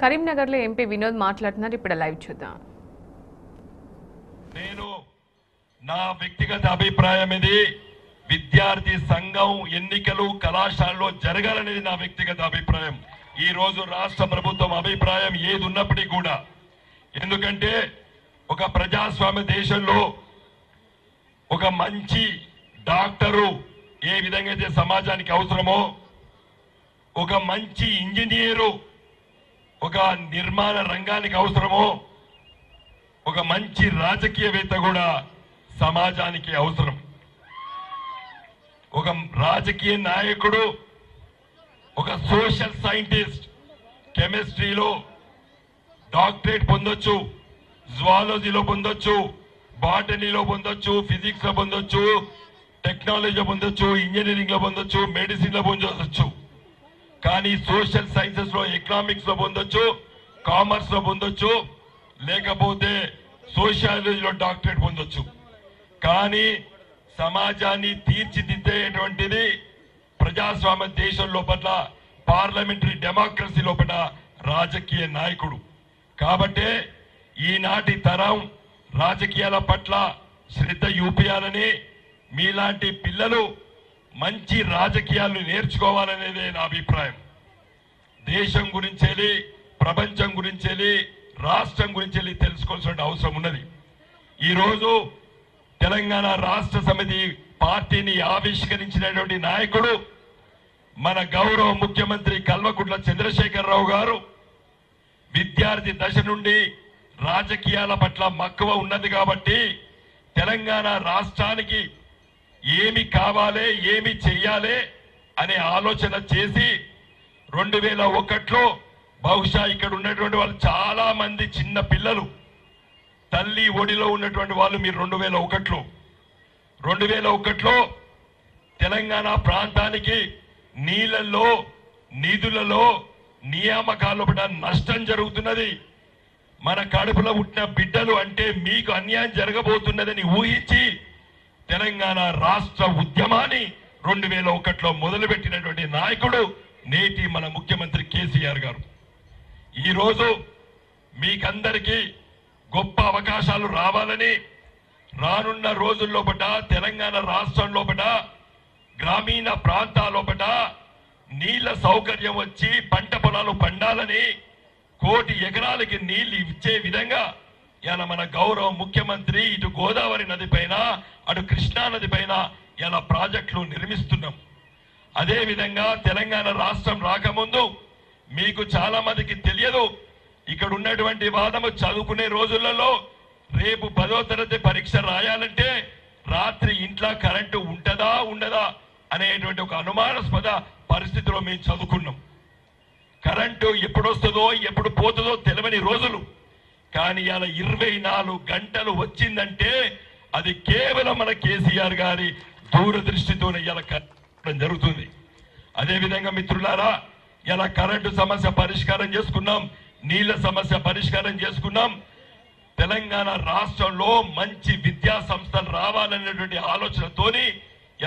కరీంనగర్లో ఎంపీ వినోద్ మాట్లాడుతున్నారు. ఇప్పుడు లైవ్ చూద్దాం. నేను నా వ్యక్తిగత అభిప్రాయం ఇది, విద్యార్థి సంఘం ఎన్నికలు కళాశాలలో జరగాలనేది నా వ్యక్తిగత అభిప్రాయం. ఈ రోజు రాష్ట్ర ప్రభుత్వం అభిప్రాయం ఏది ఉన్నప్పటికీ కూడా, ఎందుకంటే ఒక ప్రజాస్వామ్య దేశంలో ఒక మంచి డాక్టరు ఏ విధంగా అయితే సమాజానికి అవసరమో, ఒక మంచి ఇంజనీరు ఒక నిర్మాణ రంగానికి అవసరమో, ఒక మంచి రాజకీయవేత్త కూడా సమాజానికి అవసరం. ఒక రాజకీయ నాయకుడు, ఒక సోషల్ సైంటిస్ట్ కెమిస్ట్రీలో డాక్టరేట్ పొందొచ్చు, జువాలజీలో పొందొచ్చు, బాటనీలో పొందొచ్చు, ఫిజిక్స్ లో పొందొచ్చు, టెక్నాలజీలో పొందొచ్చు, ఇంజనీరింగ్ లో పొందొచ్చు, మెడిసిన్ లో పొందొచ్చు. కానీ సోషల్ సైన్సెస్ లో, ఎకనామిక్స్ లో పొందొచ్చు, కామర్స్ లో పొందొచ్చు, లేకపోతే సోషాలజీలో డాక్టరేట్ పొందొచ్చు. కానీ సమాజాన్ని తీర్చిదిద్దేటువంటిది ప్రజాస్వామ్య దేశం లోపల, పార్లమెంటరీ డెమోక్రసీ లోపల రాజకీయ నాయకుడు. కాబట్టే ఈనాటి తరం రాజకీయాల పట్ల శ్రద్ధ చూపించాలని, మీలాంటి పిల్లలు మంచి రాజకీయాలను నేర్చుకోవాలనేదే నా అభిప్రాయం. దేశం గురించి, ప్రపంచం గురించి, రాష్ట్రం గురించి తెలుసుకోవాల్సిన అవసరం ఉన్నది. ఈరోజు తెలంగాణ రాష్ట్ర సమితి పార్టీని ఆవిష్కరించినటువంటి నాయకుడు మన గౌరవ ముఖ్యమంత్రి కల్వకుంట్ల చంద్రశేఖరరావు గారు. విద్యార్థి దశ నుండి రాజకీయాల పట్ల మక్కువ ఉన్నది కాబట్టి తెలంగాణ రాష్ట్రానికి ఏమి కావాలి, ఏమి చెయ్యాలి అనే ఆలోచన చేసి 2001లో, బహుశా ఇక్కడ ఉన్నటువంటి వాళ్ళు చాలా మంది చిన్న పిల్లలు, తల్లి ఒడిలో ఉన్నటువంటి వాళ్ళు మీరు 2001లో తెలంగాణ ప్రాంతానికి నీళ్ళల్లో, నిధులలో, నియామకాల్లో నష్టం జరుగుతున్నది. మన కడుపులో పుట్టిన బిడ్డలు అంటే మీకు అన్యాయం జరగబోతున్నదని ఊహించి తెలంగాణ రాష్ట్ర ఉద్యమాన్ని 2001లో మొదలుపెట్టినటువంటి నాయకుడు నేటి మన ముఖ్యమంత్రి కేసీఆర్ గారు. ఈరోజు మీకందరికీ గొప్ప అవకాశాలు రావాలని, రానున్న రోజుల్లోపట తెలంగాణ రాష్ట్రం లోపట గ్రామీణ ప్రాంతాల్లోపట నీళ్ల సౌకర్యం వచ్చి పంట పొలాలు పండాలని, 1 కోటి ఎకరాలకి నీళ్లు ఇచ్చే విధంగా ఇలా మన గౌరవ ముఖ్యమంత్రి ఇటు గోదావరి నది పైన, అటు కృష్ణా నది పైన ఇలా ప్రాజెక్టులు నిర్మిస్తున్నాం. అదే విధంగా తెలంగాణ రాష్ట్రం రాకముందు మీకు చాలా మందికి తెలియదు, ఇక్కడ ఉన్నటువంటి వాదము చదువుకునే రోజులలో రేపు 10వ తరగతి పరీక్ష రాయాలంటే రాత్రి ఇంట్లో కరెంటు ఉంటదా ఉండదా అనేటువంటి ఒక అనుమానాస్పద పరిస్థితిలో మేము చదువుకున్నాం. కరెంటు ఎప్పుడు వస్తుందో ఎప్పుడు పోతుందో తెలియని రోజులు. కానీ ఇలా 24 గంటలు వచ్చిందంటే అది కేవలం మన కేసీఆర్ గారి దూరదృష్టితోనే ఇలా జరుగుతుంది. అదేవిధంగా మిత్రులారా, ఇలా కరెంటు సమస్య పరిష్కారం చేసుకున్నాం, నీళ్ల సమస్య పరిష్కారం చేసుకున్నాం. తెలంగాణ రాష్ట్రంలో మంచి విద్యా సంస్థలు రావాలనేటువంటి ఆలోచనతోని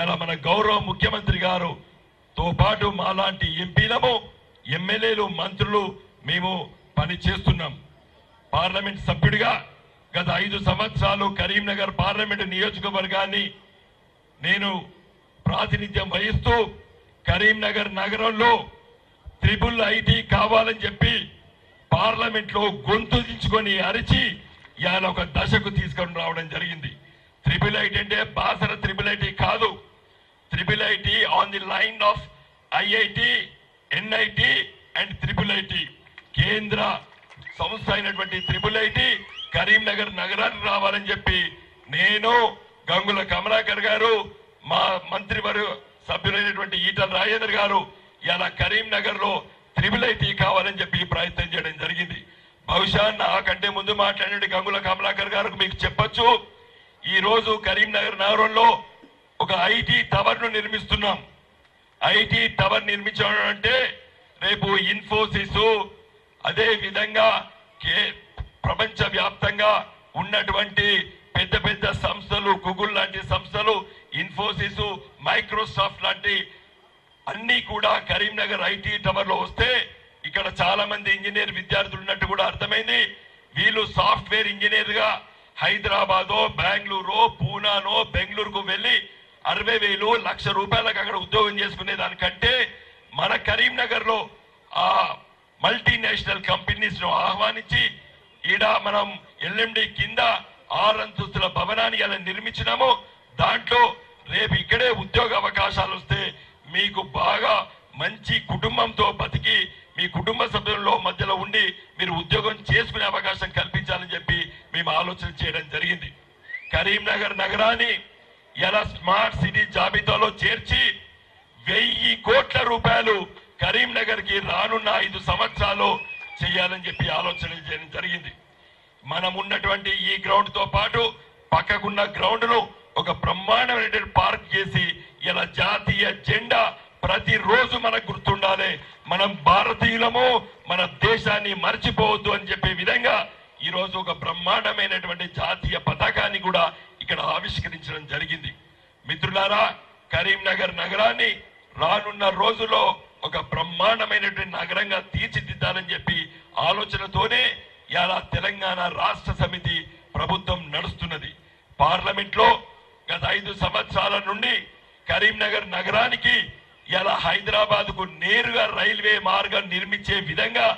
ఇలా మన గౌరవ ముఖ్యమంత్రి గారుతో పాటు మాలాంటి ఎంపీలము, ఎమ్మెల్యేలు, మంత్రులు మేము పని చేస్తున్నాం. పార్లమెంట్ సభ్యుడిగా గత 5 సంవత్సరాలు కరీంనగర్ పార్లమెంటు నియోజకవర్గాన్ని నేను ప్రాతినిధ్యం వహిస్తూ కరీంనగర్ నగరంలో IIIT కావాలని చెప్పి పార్లమెంట్ లో గొంతు దించుకొని అరిచి ఇవాళ ఒక దశకు తీసుకొని రావడం జరిగింది. IIIT అంటే బాసర IIIT కాదు, IIIT on the line of IIT, NIT and IIIT. కేంద్ర సంస్థ అయినటువంటి IIIT కరీంనగర్ నగరానికి రావాలని చెప్పి నేను, గంగుల కమలాకర్ గారు, మా మంత్రివర్గ సభ్యులైనటువంటి ఈటల రాజేందర్ గారు ఇలా కరీంనగర్ లో IIIT కావాలని చెప్పి ప్రయత్నం చేయడం జరిగింది. బహుశా నాకంటే ముందు మాట్లాడిన గంగుల కమలాకర్ గారికి మీకు చెప్పొచ్చు, ఈ రోజు కరీంనగర్ నగరంలో ఒక IT టవర్ ను నిర్మిస్తున్నాం. IT టవర్ నిర్మించడం అంటే రేపు ఇన్ఫోసిస్, అదే విధంగా ప్రపంచ వ్యాప్తంగా ఉన్నటువంటి పెద్ద పెద్ద సంస్థలు, గూగుల్ లాంటి సంస్థలు, ఇన్ఫోసిస్, మైక్రోసాఫ్ట్ లాంటి అన్ని కూడా కరీంనగర్ IT టవర్ లో వస్తే ఇక్కడ చాలా మంది ఇంజనీర్ విద్యార్థులు ఉన్నట్టు కూడా అర్థమైంది. వీళ్ళు సాఫ్ట్వేర్ ఇంజనీర్ గా హైదరాబాదో బెంగళూరు పూనానో బెంగళూరుకు వెళ్లి 60,000 1,00,000 అక్కడ ఉద్యోగం చేసుకునే దానికంటే మన కరీంనగర్ లో ఆ మల్టీనేషనల్ కంపెనీస్ ను ఆహ్వానించి ఈడ మనం ఎల్ఎండి కింద 6 అంతస్తుల భవనాన్ని ఇలా నిర్మించినాము. దాంట్లో రేపు ఇక్కడే ఉద్యోగ అవకాశాలు వస్తే మీకు బాగా మంచి కుటుంబంతో బతికి మీ కుటుంబ సభ్యుల్లో మధ్యలో ఉండి మీరు ఉద్యోగం చేసుకునే అవకాశం కల్పించాలని చెప్పి మేము ఆలోచన చేయడం జరిగింది. కరీంనగర్ నగరాన్ని ఎలా స్మార్ట్ సిటీ జాబితాలో చేర్చి 1,000 కోట్ల రూపాయలు కరీంనగర్ కి రానున్న 5 సంవత్సరాలు చేయాలని చెప్పి ఆలోచన చేయడం జరిగింది. మనం ఉన్నటువంటి ఈ గ్రౌండ్ తో పాటు పక్కకున్న గ్రౌండ్ ను ఒక బ్రహ్మాండమైన పార్క్ చేసి ఇలా జాతీయ జెండా ప్రతిరోజు మనకు గుర్తుండాలి. మనం భారతీయులము, మన దేశాన్ని మర్చిపోవద్దు అని చెప్పే విధంగా ఈ రోజు ఒక బ్రహ్మాండమైనటువంటి జాతీయ పతాకాన్ని కూడా ఇక్కడ ఆవిష్కరించడం జరిగింది. మిత్రులారా, కరీంనగర్ నగరాన్ని రానున్న రోజుల్లో ఒక బ్రహ్మాండమైనటువంటి నగరంగా తీర్చిదిద్దాలని చెప్పి ఆలోచనతోనే ఇలా తెలంగాణ రాష్ట్ర సమితి ప్రభుత్వం నడుస్తున్నది. పార్లమెంట్ లో గత 5 సంవత్సరాల నుండి కరీంనగర్ నగరానికి ఇలా హైదరాబాద్ కు నేరుగా రైల్వే మార్గం నిర్మించే విధంగా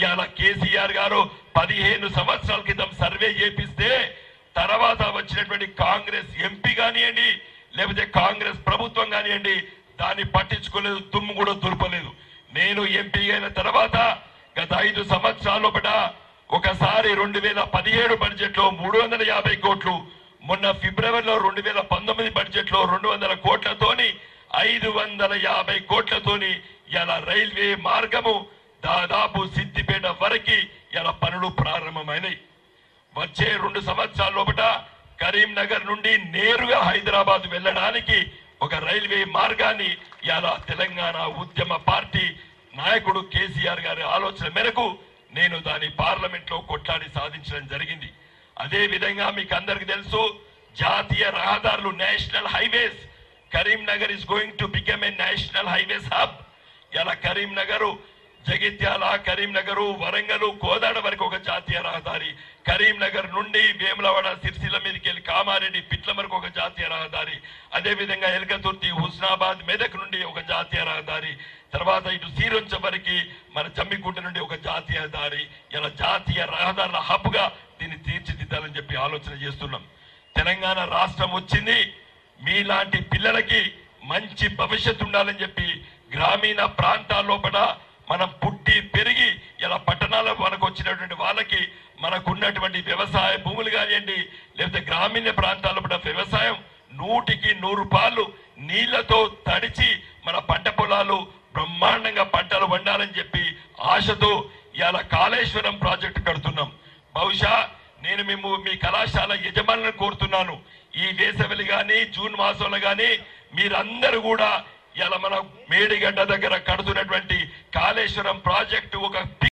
ఇలా కేసీఆర్ గారు 15 సంవత్సరాల క్రితం సర్వే చేపిస్తే తర్వాత వచ్చినటువంటి కాంగ్రెస్ ఎంపీ కానివ్వండి లేకపోతే కాంగ్రెస్ ప్రభుత్వం కానివ్వండి దాన్ని పట్టించుకోలేదు, తుమ్ము కూడా దులపలేదు. నేను ఎంపీ అయిన తర్వాత గత 5 సంవత్సరాల లోపల ఒకసారి 2017 బడ్జెట్ లో 350 కోట్లు, మొన్న ఫిబ్రవరిలో 2019 బడ్జెట్ లో 200 కోట్లతోని 550 కోట్లతోని ఇలా రైల్వే మార్గము దాదాపు సిద్దిపేట వరకు ఇలా పనులు ప్రారంభమైనాయి. వచ్చే 2 సంవత్సరాల లోపల కరీంనగర్ నుండి నేరుగా హైదరాబాద్ వెళ్ళడానికి ఒక రైల్వే మార్గాన్ని ఇలా తెలంగాణ ఉద్యమ పార్టీ నాయకుడు కేసీఆర్ గారి ఆలోచన మేరకు నేను దాని పార్లమెంట్ లో కొట్లాడి సాధించడం జరిగింది. అదే విధంగా మీకు అందరికి తెలుసు, జాతీయ రహదారులు national highways, Karimnagar is going to become a national highways hub. ఇలా కరీంనగర్, జగిత్యాల, కరీంనగర్, వరంగల్, కోదాడ వరకు ఒక జాతీయ రహదారి, కరీంనగర్ నుండి వేములవాడ సిరిసిల్ల మీదకి వెళ్ళి కామారెడ్డి పిట్ల వరకు ఒక జాతీయ రహదారి, అదే విధంగా ఎల్కతుర్తి, హుస్నాబాద్, మెదక్ నుండి ఒక జాతీయ రహదారి, తర్వాత ఇటు సీరొంచ వరకు మన జమ్మికుంట నుండి ఒక జాతీయ దారి. ఇలా జాతీయ రహదారుల హబ్ గా దీన్ని తీర్చిదిద్దాలని చెప్పి ఆలోచన చేస్తున్నాం. తెలంగాణ రాష్ట్రం వచ్చింది మీలాంటి పిల్లలకి మంచి భవిష్యత్తు ఉండాలని చెప్పి గ్రామీణ ప్రాంతాల లోపల మనం పుట్టి పెరిగి ఇలా పట్టణాల్లో మనకు వచ్చినటువంటి వాళ్ళకి మనకున్నటువంటి వ్యవసాయ భూములు కానివ్వండి లేకపోతే గ్రామీణ ప్రాంతాల్లో కూడా వ్యవసాయం 100కి 100 పాలు నీళ్లతో తడిచి మన పంట పొలాలు బ్రహ్మాండంగా పంటలు వండాలని చెప్పి ఆశతో ఇలా కాళేశ్వరం ప్రాజెక్టు కడుతున్నాం. బహుశా నేను మీ కళాశాల యజమానులను కోరుతున్నాను, ఈ వేసవిలు గాని జూన్ మాసంలో గాని మీరందరూ కూడా ఇలా మన మేడిగడ్డ దగ్గర కడుతున్నటువంటి కాళేశ్వరం ప్రాజెక్టు ఒక